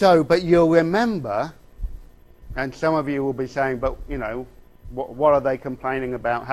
But you'll remember, and some of you will be saying, but you know, what are they complaining about?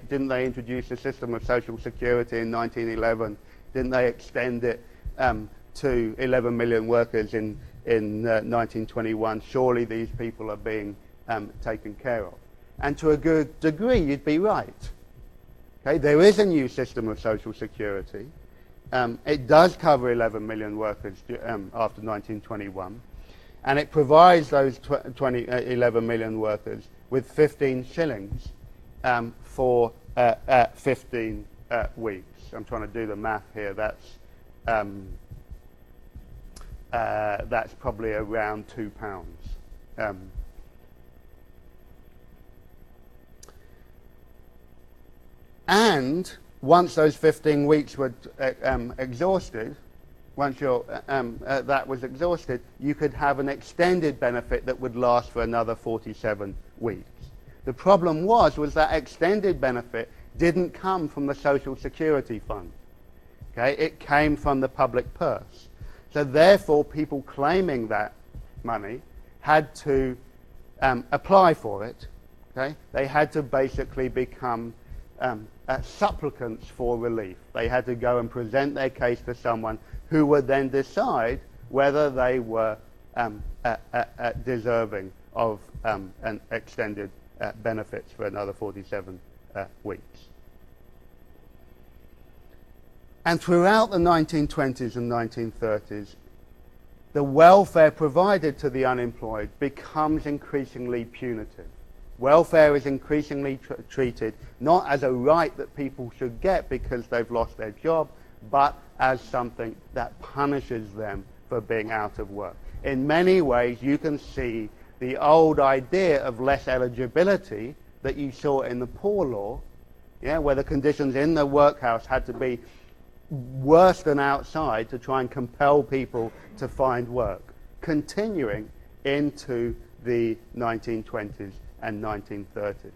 Didn't they introduce a system of social security in 1911? Didn't they extend it to 11 million workers in 1921? Surely these people are being taken care of. And to a good degree, you'd be right. Okay, there is a new system of social security. It does cover 11 million workers after 1921, and it provides those 11 million workers with 15 shillings for 15 weeks. I'm trying to do the math here. That's probably around £2. And once those 15 weeks were exhausted, once that was exhausted, you could have an extended benefit that would last for another 47 weeks. The problem was that extended benefit didn't come from the Social Security Fund. Okay? It came from the public purse. So therefore, people claiming that money had to apply for it. Okay? They had to basically become supplicants for relief. They had to go and present their case to someone who would then decide whether they were deserving of an extended benefits for another 47 weeks. And throughout the 1920s and 1930s, the welfare provided to the unemployed becomes increasingly punitive. Welfare is increasingly treated not as a right that people should get because they've lost their job, but as something that punishes them for being out of work. In many ways, you can see the old idea of less eligibility that you saw in the Poor Law, where the conditions in the workhouse had to be worse than outside to try and compel people to find work, continuing into the 1920s and 1930s.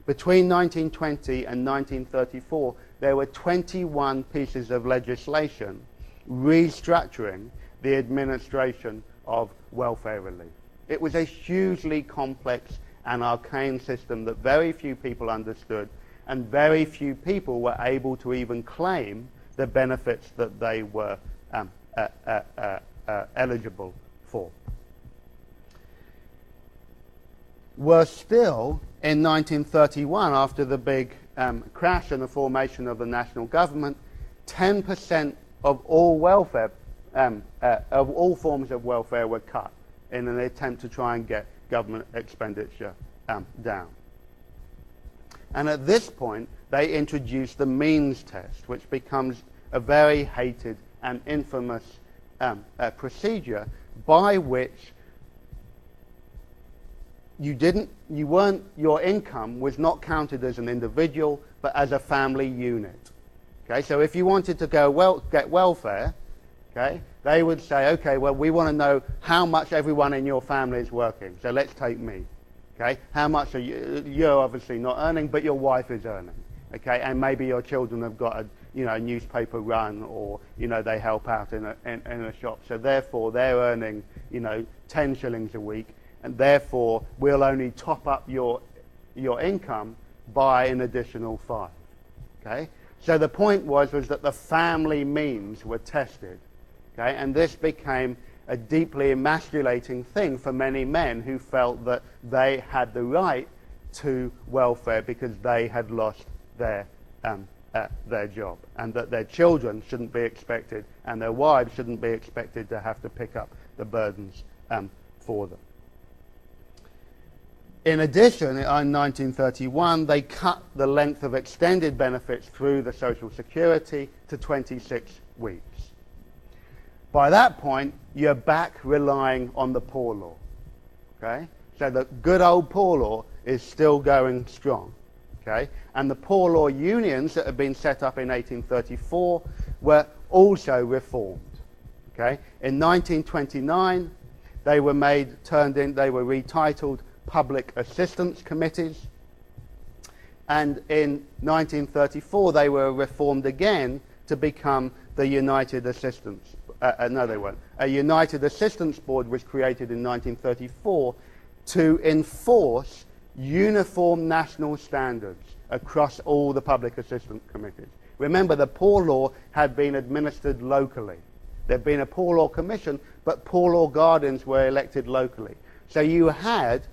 Between 1920 and 1934, there were 21 pieces of legislation restructuring the administration of welfare relief. It was a hugely complex and arcane system that very few people understood, and very few people were able to even claim the benefits that they were eligible for. Worse still, in 1931, after the big crash and the formation of the national government, 10% of all welfare, of all forms of welfare were cut in an attempt to try and get government expenditure down. And at this point, they introduced the means test, which becomes a very hated and infamous procedure by which your income was not counted as an individual, but as a family unit. Okay, so if you wanted to get welfare, okay, they would say, okay, well, we want to know how much everyone in your family is working. So let's take me. Okay, how much are you? You're obviously not earning, but your wife is earning. Okay, and maybe your children have got a newspaper run, or they help out in a shop. So therefore, they're earning 10 shillings a week. And therefore, we'll only top up your income by an additional 5. Okay? So the point was that the family means were tested. Okay? And this became a deeply emasculating thing for many men who felt that they had the right to welfare because they had lost their job, and that their children shouldn't be expected, and their wives shouldn't be expected to have to pick up the burdens for them. In addition, in 1931, they cut the length of extended benefits through the Social Security to 26 weeks. By that point, you're back relying on the Poor Law. Okay? So the good old Poor Law is still going strong. Okay? And the Poor Law unions that had been set up in 1834 were also reformed. Okay? In 1929, they were retitled Public Assistance Committees, and in 1934 they were reformed again to become the United Assistance no, they weren't. A United Assistance Board was created in 1934 to enforce uniform national standards across all the public assistance committees. Remember, the Poor Law had been administered locally. There'd been a Poor Law Commission, but Poor Law Guardians were elected locally. So you had,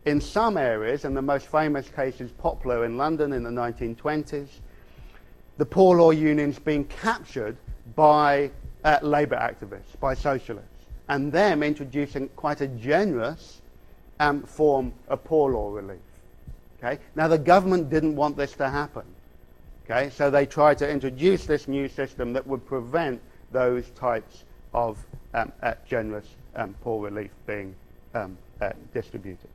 in some areas, and the most famous case is Poplar in London in the 1920s, the Poor Law unions being captured by labour activists, by socialists, and them introducing quite a generous form of poor law relief. Okay? Now, the government didn't want this to happen. Okay? So they tried to introduce this new system that would prevent those types of generous poor relief being distributed.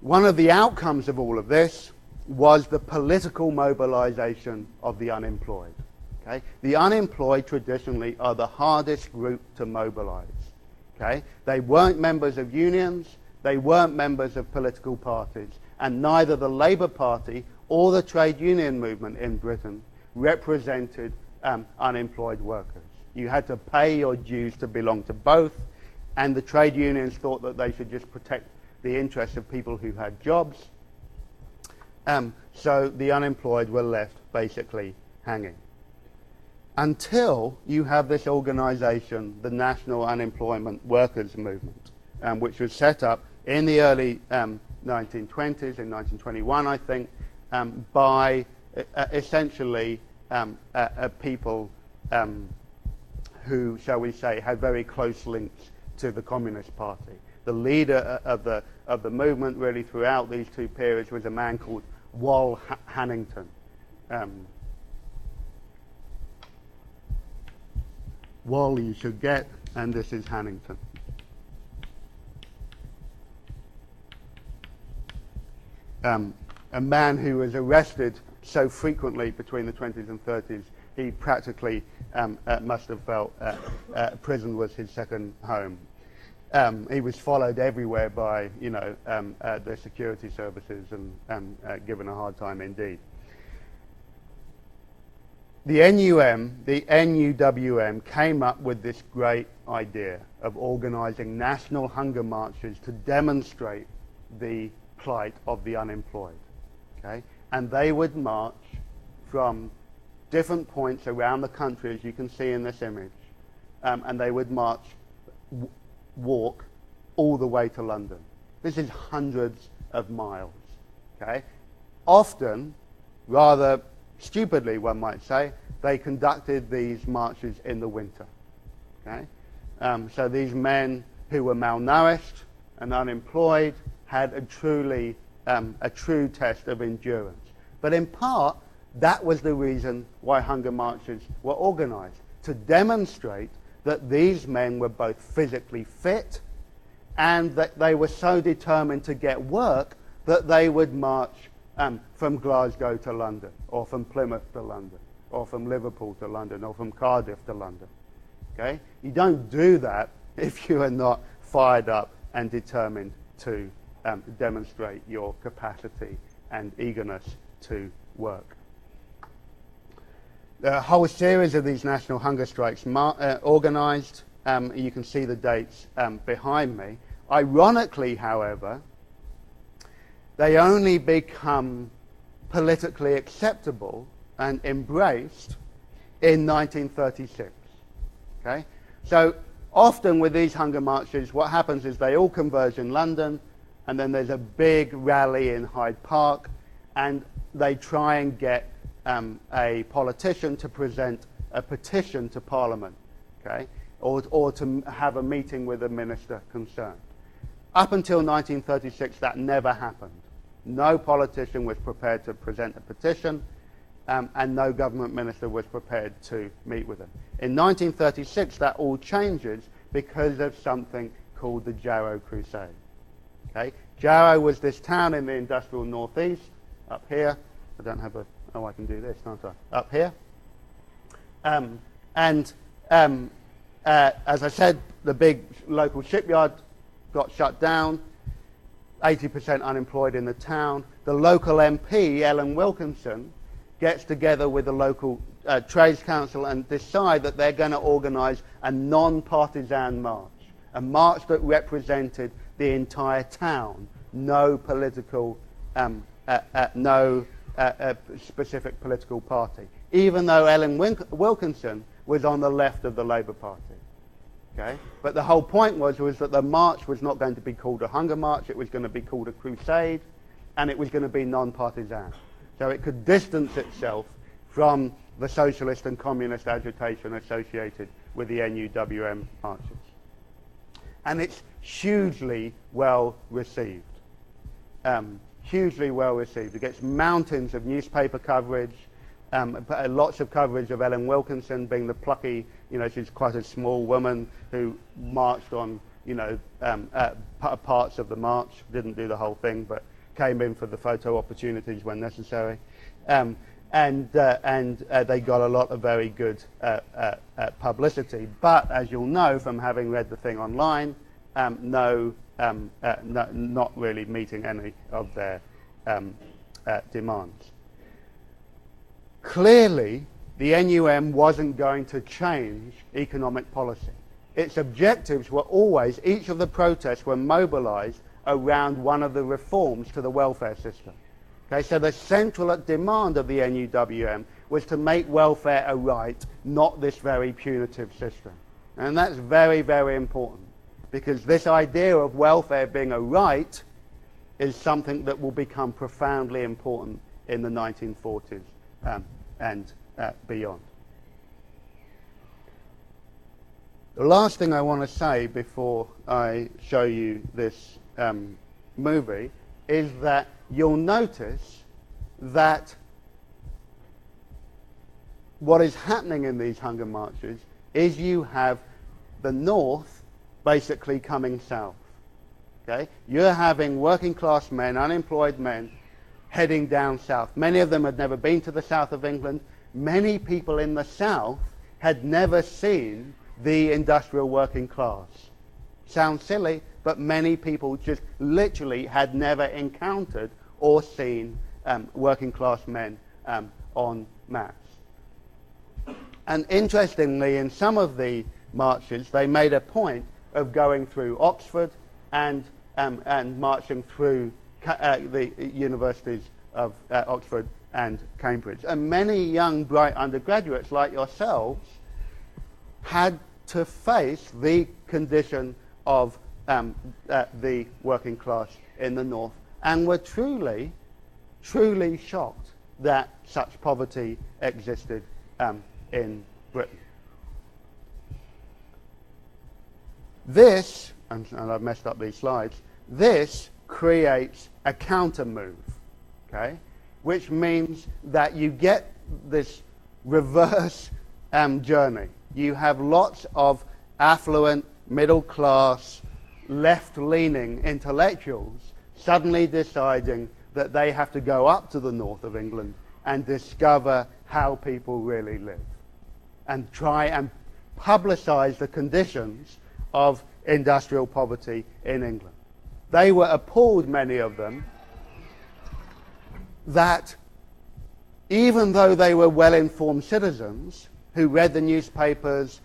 One of the outcomes of all of this was the political mobilization of the unemployed. Okay? The unemployed traditionally are the hardest group to mobilize. Okay? They weren't members of unions, they weren't members of political parties, and neither the Labour Party or the trade union movement in Britain represented unemployed workers. You had to pay your dues to belong to both, and the trade unions thought that they should just protect the interests of people who had jobs. So the unemployed were left basically hanging. Until you have this organisation, the National Unemployment Workers Movement, which was set up in the early 1920s, in 1921 I think, by essentially people who, shall we say, had very close links to the Communist Party. The leader of the movement really throughout these two periods was a man called Wal Hannington. Wal you should get, and this is Hannington. A man who was arrested so frequently between the 20s and 30s, he practically must have felt prison was his second home. He was followed everywhere by, the security services and given a hard time indeed. The NUWM came up with this great idea of organising national hunger marches to demonstrate the plight of the unemployed. Okay? And they would march from different points around the country, as you can see in this image, and they would walk all the way to London. This is hundreds of miles. Okay? Often, rather stupidly one might say, they conducted these marches in the winter. Okay? So these men who were malnourished and unemployed had a true test of endurance. But in part, that was the reason why hunger marches were organised, to demonstrate that these men were both physically fit and that they were so determined to get work that they would march from Glasgow to London, or from Plymouth to London, or from Liverpool to London, or from Cardiff to London. Okay? You don't do that if you are not fired up and determined to demonstrate your capacity and eagerness to work. There are a whole series of these national hunger strikes organised. You can see the dates behind me. Ironically, however, they only become politically acceptable and embraced in 1936. Okay? So often with these hunger marches, what happens is they all converge in London, and then there's a big rally in Hyde Park, and they try and get a politician to present a petition to Parliament, okay, or to have a meeting with the minister concerned. Up until 1936, that never happened. No politician was prepared to present a petition, and no government minister was prepared to meet with them. In 1936, that all changes because of something called the Jarrow Crusade. Okay? Jarrow was this town in the industrial northeast, up here. I don't have a... Oh, I can do this, can't I? Up here. As I said, the big local shipyard got shut down. 80% unemployed in the town. The local MP, Ellen Wilkinson, gets together with the local Trades Council and decide that they're going to organise a non-partisan march, a march that represented the entire town, no political, no specific political party, even though Ellen Wilkinson was on the left of the Labour Party. Okay? But the whole point was that the march was not going to be called a hunger march, it was going to be called a crusade, and it was going to be non-partisan. So it could distance itself from the socialist and communist agitation associated with the NUWM marches. And it's hugely well received. Hugely well received. It gets mountains of newspaper coverage, lots of coverage of Ellen Wilkinson being the plucky, she's quite a small woman who marched on, parts of the march, didn't do the whole thing, but came in for the photo opportunities when necessary. And they got a lot of very good publicity. But as you'll know from having read the thing online, not really meeting any of their demands. Clearly, the NUM wasn't going to change economic policy. Its objectives were always, each of the protests were mobilized around one of the reforms to the welfare system. Okay, so the central demand of the NUWM was to make welfare a right, not this very punitive system. And that's very, very important, because this idea of welfare being a right is something that will become profoundly important in the 1940s and beyond. The last thing I want to say before I show you this movie is that you'll notice that what is happening in these hunger marches is you have the North basically coming south. Okay? You're having working class men, unemployed men, heading down south. Many of them had never been to the south of England. Many people in the south had never seen the industrial working class. Sounds silly, but many people just literally had never encountered or seen working class men en masse. And interestingly, in some of the marches, they made a point of going through Oxford and marching through the universities of Oxford and Cambridge. And many young, bright undergraduates like yourselves had to face the condition of the working class in the North and were truly, truly shocked that such poverty existed in Britain. This, and I've messed up these slides, this creates a counter move, okay? Which means that you get this reverse journey. You have lots of affluent, middle class, left-leaning intellectuals suddenly deciding that they have to go up to the north of England and discover how people really live and try and publicize the conditions of industrial poverty in England. They were appalled, many of them, that even though they were well-informed citizens who read the newspapers,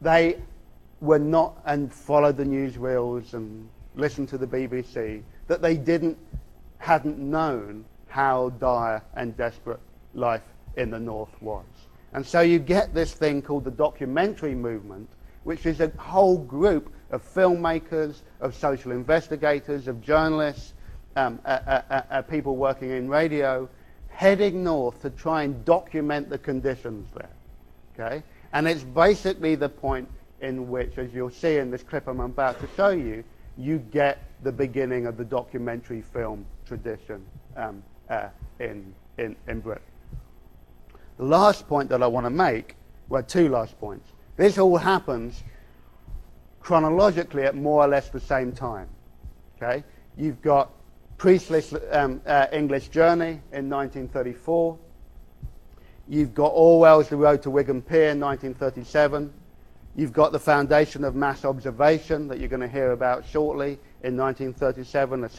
they were not, and followed the newsreels and listened to the BBC, that they hadn't known how dire and desperate life in the North was. And so you get this thing called the documentary movement, which is a whole group of filmmakers, of social investigators, of journalists, people working in radio, heading north to try and document the conditions there. Okay? And it's basically the point in which, as you'll see in this clip I'm about to show you, you get the beginning of the documentary film tradition in Britain. The last point that I want to make, well, two last points. This all happens chronologically at more or less the same time. Okay? You've got Priestley's English Journey in 1934. You've got Orwell's The Road to Wigan Pier in 1937. You've got the foundation of mass observation that you're going to hear about shortly in 1937, a